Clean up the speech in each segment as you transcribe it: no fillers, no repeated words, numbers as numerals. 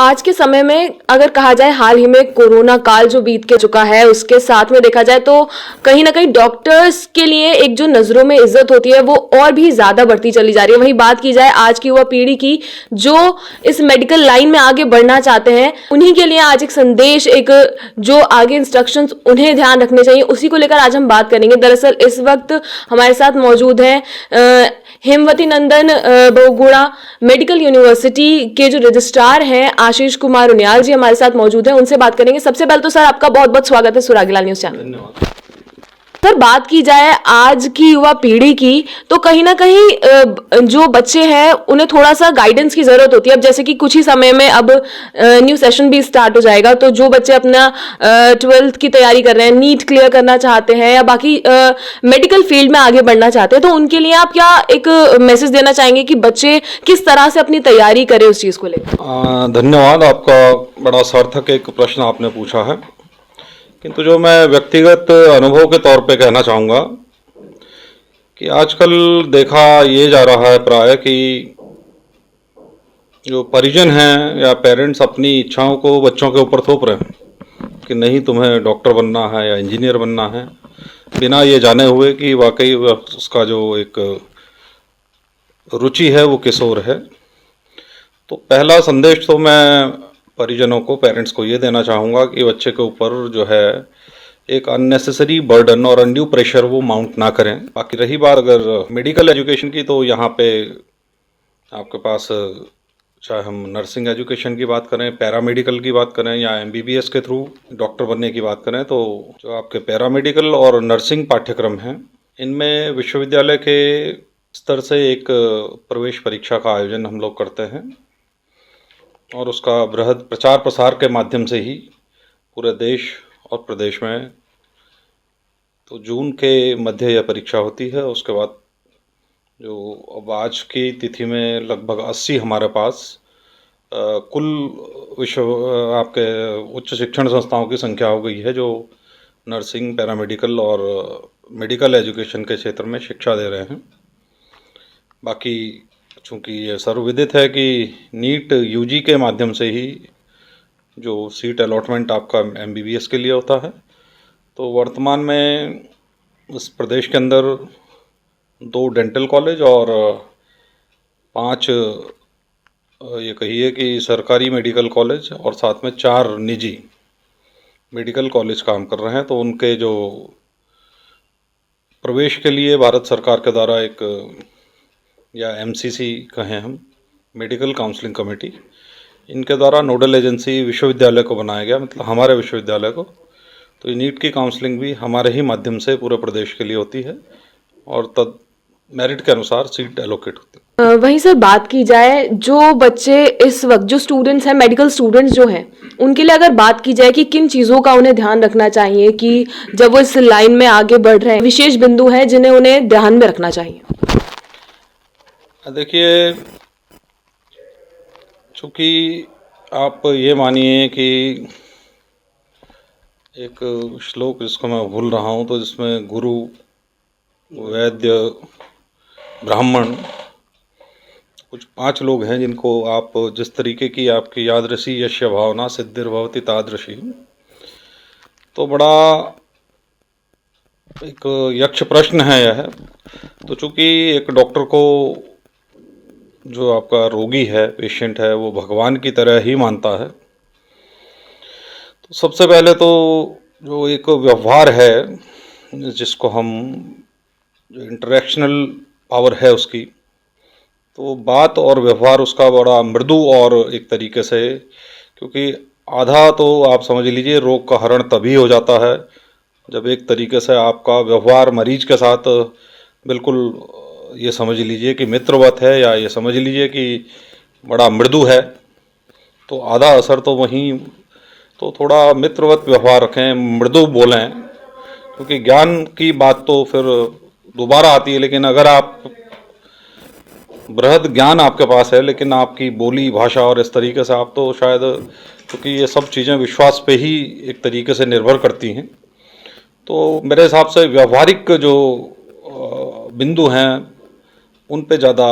आज के समय में अगर कहा जाए हाल ही में कोरोना काल जो बीत के चुका है उसके साथ में देखा जाए तो कहीं ना कहीं डॉक्टर्स के लिए एक जो नजरों में इज्जत होती है वो और भी ज्यादा बढ़ती चली जा रही है। वहीं बात की जाए आज की युवा पीढ़ी की जो इस मेडिकल लाइन में आगे बढ़ना चाहते हैं, उन्हीं के लिए आज एक संदेश, एक जो आगे इंस्ट्रक्शंस उन्हें ध्यान रखने चाहिए, उसी को लेकर आज हम बात करेंगे। दरअसल इस वक्त हमारे साथ मौजूद हैं हेमवती नंदन बहुगुणा मेडिकल यूनिवर्सिटी के जो रजिस्ट्रार हैं आशीष कुमार उनियाल जी हमारे साथ मौजूद हैं, उनसे बात करेंगे। सबसे पहले तो सर आपका बहुत बहुत स्वागत है सुरागीलाल न्यूज चैनल। धन्यवाद। सर बात की जाए आज की युवा पीढ़ी की तो कहीं ना कहीं जो बच्चे हैं उन्हें थोड़ा सा गाइडेंस की जरूरत होती है। अब जैसे कि कुछ ही समय में अब न्यू सेशन भी स्टार्ट हो जाएगा, तो जो बच्चे अपना 12th की तैयारी कर रहे हैं, नीट क्लियर करना चाहते हैं या बाकी मेडिकल फील्ड में आगे बढ़ना चाहते हैं, तो उनके लिए आप क्या एक मैसेज देना चाहेंगे कि बच्चे किस तरह से अपनी तैयारी करें उस चीज को लेकर? धन्यवाद, आपका बड़ा सार्थक एक प्रश्न आपने पूछा है। किंतु जो मैं व्यक्तिगत अनुभव के तौर पे कहना चाहूँगा कि आजकल देखा ये जा रहा है प्राय कि जो परिजन हैं या पेरेंट्स अपनी इच्छाओं को बच्चों के ऊपर थोप रहे हैं कि नहीं तुम्हें डॉक्टर बनना है या इंजीनियर बनना है, बिना ये जाने हुए कि वाकई उसका जो एक रुचि है वो किस ओर है। तो पहला संदेश तो मैं परिजनों को, पेरेंट्स को ये देना चाहूँगा कि बच्चे के ऊपर जो है एक अननेसेसरी बर्डन और अनड्यू प्रेशर वो माउंट ना करें। बाकी रही बात अगर मेडिकल एजुकेशन की, तो यहाँ पे आपके पास चाहे हम नर्सिंग एजुकेशन की बात करें, पैरामेडिकल की बात करें या एमबीबीएस के थ्रू डॉक्टर बनने की बात करें, तो जो आपके पैरामेडिकल और नर्सिंग पाठ्यक्रम हैं इनमें विश्वविद्यालय के स्तर से एक प्रवेश परीक्षा का आयोजन हम लोग करते हैं और उसका बृहद प्रचार प्रसार के माध्यम से ही पूरे देश और प्रदेश में तो जून के मध्य यह परीक्षा होती है। उसके बाद जो अब आज की तिथि में लगभग 80 हमारे पास कुल आपके उच्च शिक्षण संस्थाओं की संख्या हो गई है जो नर्सिंग, पैरामेडिकल और मेडिकल एजुकेशन के क्षेत्र में शिक्षा दे रहे हैं। बाकी चूँकि ये सर्वविदित है कि नीट यूजी के माध्यम से ही जो सीट अलॉटमेंट आपका एमबीबीएस के लिए होता है, तो वर्तमान में इस प्रदेश के अंदर 2 डेंटल कॉलेज और 5 ये कहिए कि सरकारी मेडिकल कॉलेज और साथ में 4 निजी मेडिकल कॉलेज काम कर रहे हैं। तो उनके जो प्रवेश के लिए भारत सरकार के द्वारा एक या एमसीसी कहें हम, मेडिकल काउंसलिंग कमेटी, इनके द्वारा नोडल एजेंसी विश्वविद्यालय को बनाया गया, मतलब हमारे विश्वविद्यालय को। तो ये नीट की काउंसलिंग भी हमारे ही माध्यम से पूरे प्रदेश के लिए होती है और तब मेरिट के अनुसार सीट एलोकेट होती है। वहीं सर बात की जाए जो बच्चे इस वक्त जो स्टूडेंट्स हैं, मेडिकल स्टूडेंट्स जो हैं, उनके लिए अगर बात की जाए कि किन चीज़ों का उन्हें ध्यान रखना चाहिए कि जब वो इस लाइन में आगे बढ़ रहे हैं, विशेष बिंदु हैं जिन्हें उन्हें ध्यान में रखना चाहिए? देखिए, चूँकि आप ये मानिए कि एक श्लोक जिसको मैं भूल रहा हूँ, तो जिसमें गुरु, वैद्य, ब्राह्मण, कुछ 5 लोग हैं जिनको आप जिस तरीके की आपकी यादृशी यश्य भावना सिद्धिर्भवति तादृशी। तो बड़ा एक यक्ष प्रश्न है यह। तो चूँकि एक डॉक्टर को जो आपका रोगी है, पेशेंट है, वो भगवान की तरह ही मानता है, तो सबसे पहले तो जो एक व्यवहार है जिसको हम जो इंटरेक्शनल पावर है उसकी, तो बात और व्यवहार उसका बड़ा मृदु और एक तरीके से, क्योंकि आधा तो आप समझ लीजिए रोग का हरण तभी हो जाता है जब एक तरीके से आपका व्यवहार मरीज के साथ बिल्कुल ये समझ लीजिए कि मित्रवत है या ये समझ लीजिए कि बड़ा मृदु है, तो आधा असर तो वहीं। तो थोड़ा मित्रवत व्यवहार रखें, मृदु बोलें, क्योंकि ज्ञान की बात तो फिर दोबारा आती है। लेकिन अगर आप बृहद ज्ञान आपके पास है लेकिन आपकी बोली, भाषा और इस तरीके से आप तो शायद, क्योंकि ये सब चीज़ें विश्वास पे ही एक तरीके से निर्भर करती हैं, तो मेरे हिसाब से व्यवहारिक जो बिंदु हैं उन पे ज़्यादा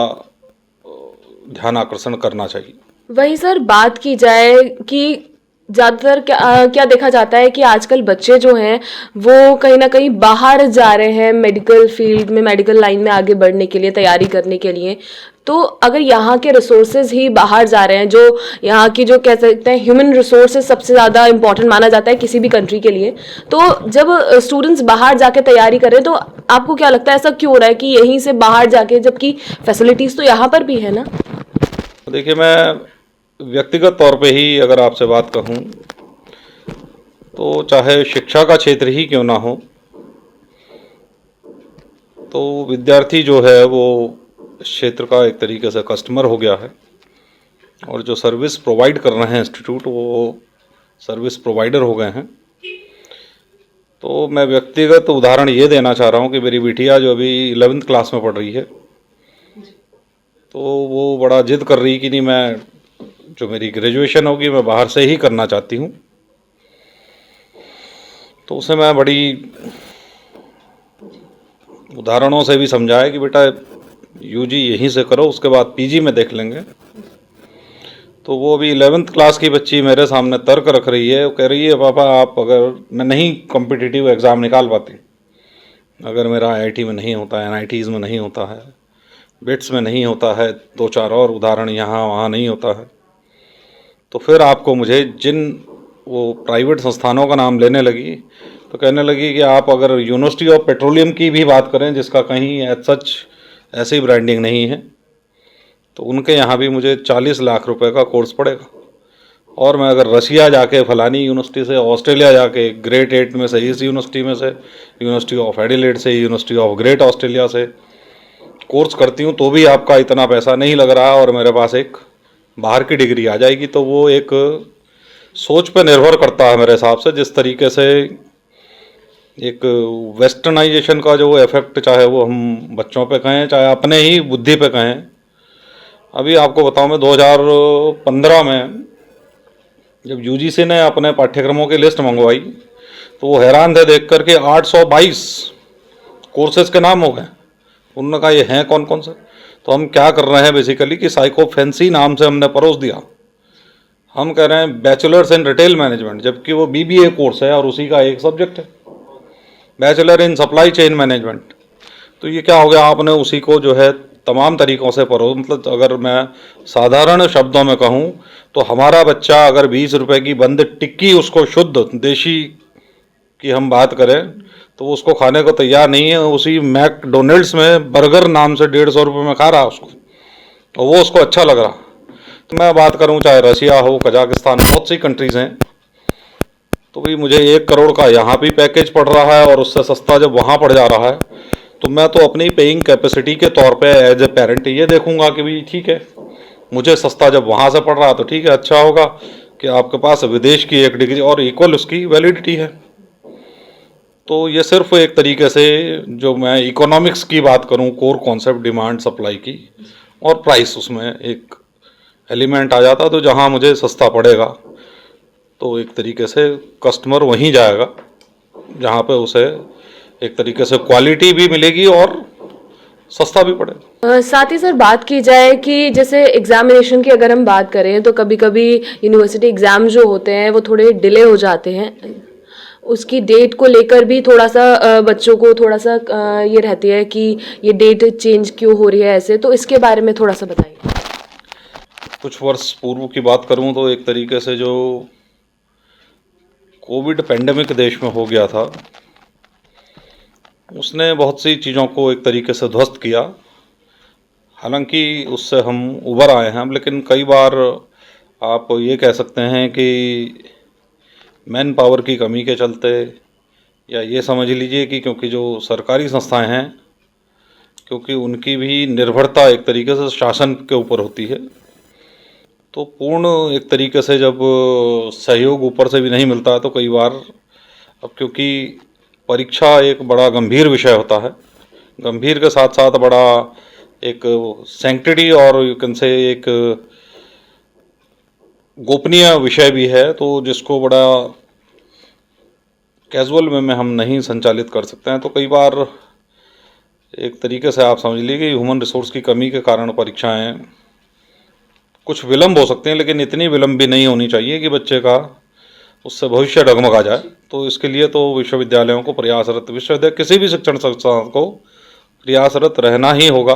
ध्यान आकर्षण करना चाहिए। वही सर बात की जाए कि ज़्यादातर क्या देखा जाता है कि आजकल बच्चे जो हैं वो कहीं ना कहीं बाहर जा रहे हैं मेडिकल फील्ड में, मेडिकल लाइन में आगे बढ़ने के लिए, तैयारी करने के लिए। तो अगर यहाँ के रिसोर्सेज ही बाहर जा रहे हैं, जो यहाँ की जो कह सकते हैं ह्यूमन रिसोर्सेज सबसे ज़्यादा इंपॉर्टेंट माना जाता है किसी भी कंट्री के लिए, तो जब स्टूडेंट्स बाहर जाके तैयारी कर रहे हैं तो आपको क्या लगता है ऐसा क्यों हो रहा है कि यहीं से बाहर जाके, जबकि फैसिलिटीज़ तो यहाँ पर भी है ना? देखिए, मैं व्यक्तिगत तौर पे ही अगर आपसे बात कहूँ तो चाहे शिक्षा का क्षेत्र ही क्यों ना हो, तो विद्यार्थी जो है वो इस क्षेत्र का एक तरीके से कस्टमर हो गया है, और जो सर्विस प्रोवाइड कर रहे हैं इंस्टीट्यूट वो सर्विस प्रोवाइडर हो गए हैं। तो मैं व्यक्तिगत उदाहरण ये देना चाह रहा हूँ कि मेरी बिटिया जो अभी 11th क्लास में पढ़ रही है, तो वो बड़ा जिद कर रही कि नहीं, मैं जो मेरी ग्रेजुएशन होगी मैं बाहर से ही करना चाहती हूँ। तो उसे मैं बड़ी उदाहरणों से भी समझाया कि बेटा यूजी यहीं से करो, उसके बाद पीजी में देख लेंगे। तो वो अभी 11th क्लास की बच्ची मेरे सामने तर्क रख रही है, वो कह रही है पापा आप, अगर मैं नहीं कॉम्पिटिटिव एग्ज़ाम निकाल पाती, अगर मेरा आईआईटी में नहीं होता है, एनआईटीज़ में नहीं होता है, बिट्स में नहीं होता है, दो चार और उदाहरण यहाँ वहाँ नहीं होता है, तो फिर आपको मुझे जिन वो प्राइवेट संस्थानों का नाम लेने लगी, तो कहने लगी कि आप अगर यूनिवर्सिटी ऑफ पेट्रोलियम की भी बात करें, जिसका कहीं एज सच ऐसी ब्रांडिंग नहीं है, तो उनके यहाँ भी मुझे 40 लाख रुपए का कोर्स पड़ेगा। और मैं अगर रशिया जाके फलानी यूनिवर्सिटी से, ऑस्ट्रेलिया जाके ग्रेट 8 में से इस यूनिवर्सिटी में से, यूनिवर्सिटी ऑफ एडिलेड से, यूनिवर्सिटी ऑफ ग्रेट ऑस्ट्रेलिया से कोर्स करती हूँ, तो भी आपका इतना पैसा नहीं लग रहा और मेरे पास एक बाहर की डिग्री आ जाएगी। तो वो एक सोच पे निर्भर करता है मेरे हिसाब से, जिस तरीके से एक वेस्टर्नाइजेशन का जो इफेक्ट, चाहे वो हम बच्चों पे कहें चाहे अपने ही बुद्धि पे कहें। अभी आपको बताऊं, मैं 2015 में जब यूजीसी ने अपने पाठ्यक्रमों की लिस्ट मंगवाई, तो वो हैरान थे देख करके 822 कोर्सेज के नाम हो गए। उन्होंने कहा ये हैं कौन कौन से? तो हम क्या कर रहे हैं बेसिकली कि साइकोफेंसी नाम से हमने परोस दिया। हम कह रहे हैं बैचलर्स इन रिटेल मैनेजमेंट, जबकि वो बीबीए कोर्स है और उसी का एक सब्जेक्ट है bachelor in supply chain management. तो ये क्या हो गया, आपने उसी को जो है तमाम तरीक़ों से पढ़ो। मतलब अगर मैं साधारण शब्दों में कहूँ तो हमारा बच्चा अगर 20 रुपए की बंद टिक्की, उसको शुद्ध देशी की हम बात करें, तो वो उसको खाने को तैयार नहीं है। उसी मैकडोनल्ड्स में बर्गर नाम से 150 रुपये में खा रहा उसको, और वो उसको अच्छा लग रहा। तो मैं बात करूँ चाहे रशिया हो, कजाकिस्तान, बहुत सी कंट्रीज़ हैं, तो भाई मुझे 1 करोड़ का यहाँ भी पैकेज पड़ रहा है और उससे सस्ता जब वहाँ पड़ जा रहा है, तो मैं तो अपनी पेइंग कैपेसिटी के तौर पे एज ए पेरेंट ये देखूंगा कि भाई ठीक है, मुझे सस्ता जब वहाँ से पड़ रहा है तो ठीक है, अच्छा होगा कि आपके पास विदेश की एक डिग्री और इक्वल उसकी वैलिडिटी है। तो ये सिर्फ एक तरीके से, जो मैं इकोनॉमिक्स की बात करूँ, कोर कॉन्सेप्ट डिमांड सप्लाई की और प्राइस, उसमें एक एलिमेंट आ जाता, तो जहाँ मुझे सस्ता पड़ेगा तो एक तरीके से कस्टमर वहीं जाएगा जहाँ पे उसे एक तरीके से क्वालिटी भी मिलेगी और सस्ता भी पड़ेगा। साथ ही सर बात की जाए कि जैसे एग्जामिनेशन की अगर हम बात करें तो कभी कभी यूनिवर्सिटी एग्जाम जो होते हैं वो थोड़े डिले हो जाते हैं, उसकी डेट को लेकर भी थोड़ा सा बच्चों को थोड़ा सा ये रहती है कि ये डेट चेंज क्यों हो रही है ऐसे, तो इसके बारे में थोड़ा सा बताइए। कुछ वर्ष पूर्व की बात करूं तो एक तरीके से जो कोविड पेंडेमिक देश में हो गया था, उसने बहुत सी चीज़ों को एक तरीके से ध्वस्त किया। हालांकि उससे हम उभर आए हैं, लेकिन कई बार आप ये कह सकते हैं कि मैन पावर की कमी के चलते, या ये समझ लीजिए कि क्योंकि जो सरकारी संस्थाएं हैं, क्योंकि उनकी भी निर्भरता एक तरीके से शासन के ऊपर होती है, तो पूर्ण एक तरीके से जब सहयोग ऊपर से भी नहीं मिलता है, तो कई बार, अब क्योंकि परीक्षा एक बड़ा गंभीर विषय होता है, गंभीर के साथ साथ बड़ा एक सैंक्टिटी और यू कैन से एक गोपनीय विषय भी है, तो जिसको बड़ा कैजुअल में हम नहीं संचालित कर सकते हैं। तो कई बार एक तरीके से आप समझ लीजिए कि ह्यूमन रिसोर्स की कमी के कारण परीक्षाएं कुछ विलम्ब हो सकते हैं, लेकिन इतनी विलम्ब भी नहीं होनी चाहिए कि बच्चे का उससे भविष्य डगमगा जाए। तो इसके लिए तो विश्वविद्यालयों को प्रयासरत, विश्वविद्यालय किसी भी शिक्षण संस्थान को प्रयासरत रहना ही होगा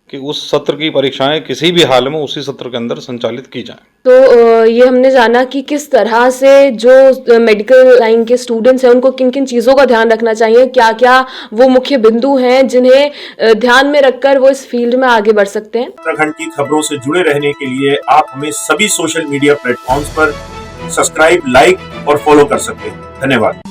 कि उस सत्र की परीक्षाएं किसी भी हाल में उसी सत्र के अंदर संचालित की जाएं। तो ये हमने जाना कि किस तरह से जो मेडिकल लाइन के स्टूडेंट्स हैं उनको किन किन चीज़ों का ध्यान रखना चाहिए, क्या क्या वो मुख्य बिंदु हैं जिन्हें ध्यान में रखकर वो इस फील्ड में आगे बढ़ सकते हैं। उत्तराखंड की खबरों से जुड़े रहने के लिए आप हमें सभी सोशल मीडिया प्लेटफॉर्म्स पर सब्सक्राइब, लाइक और फॉलो कर सकते हैं। धन्यवाद।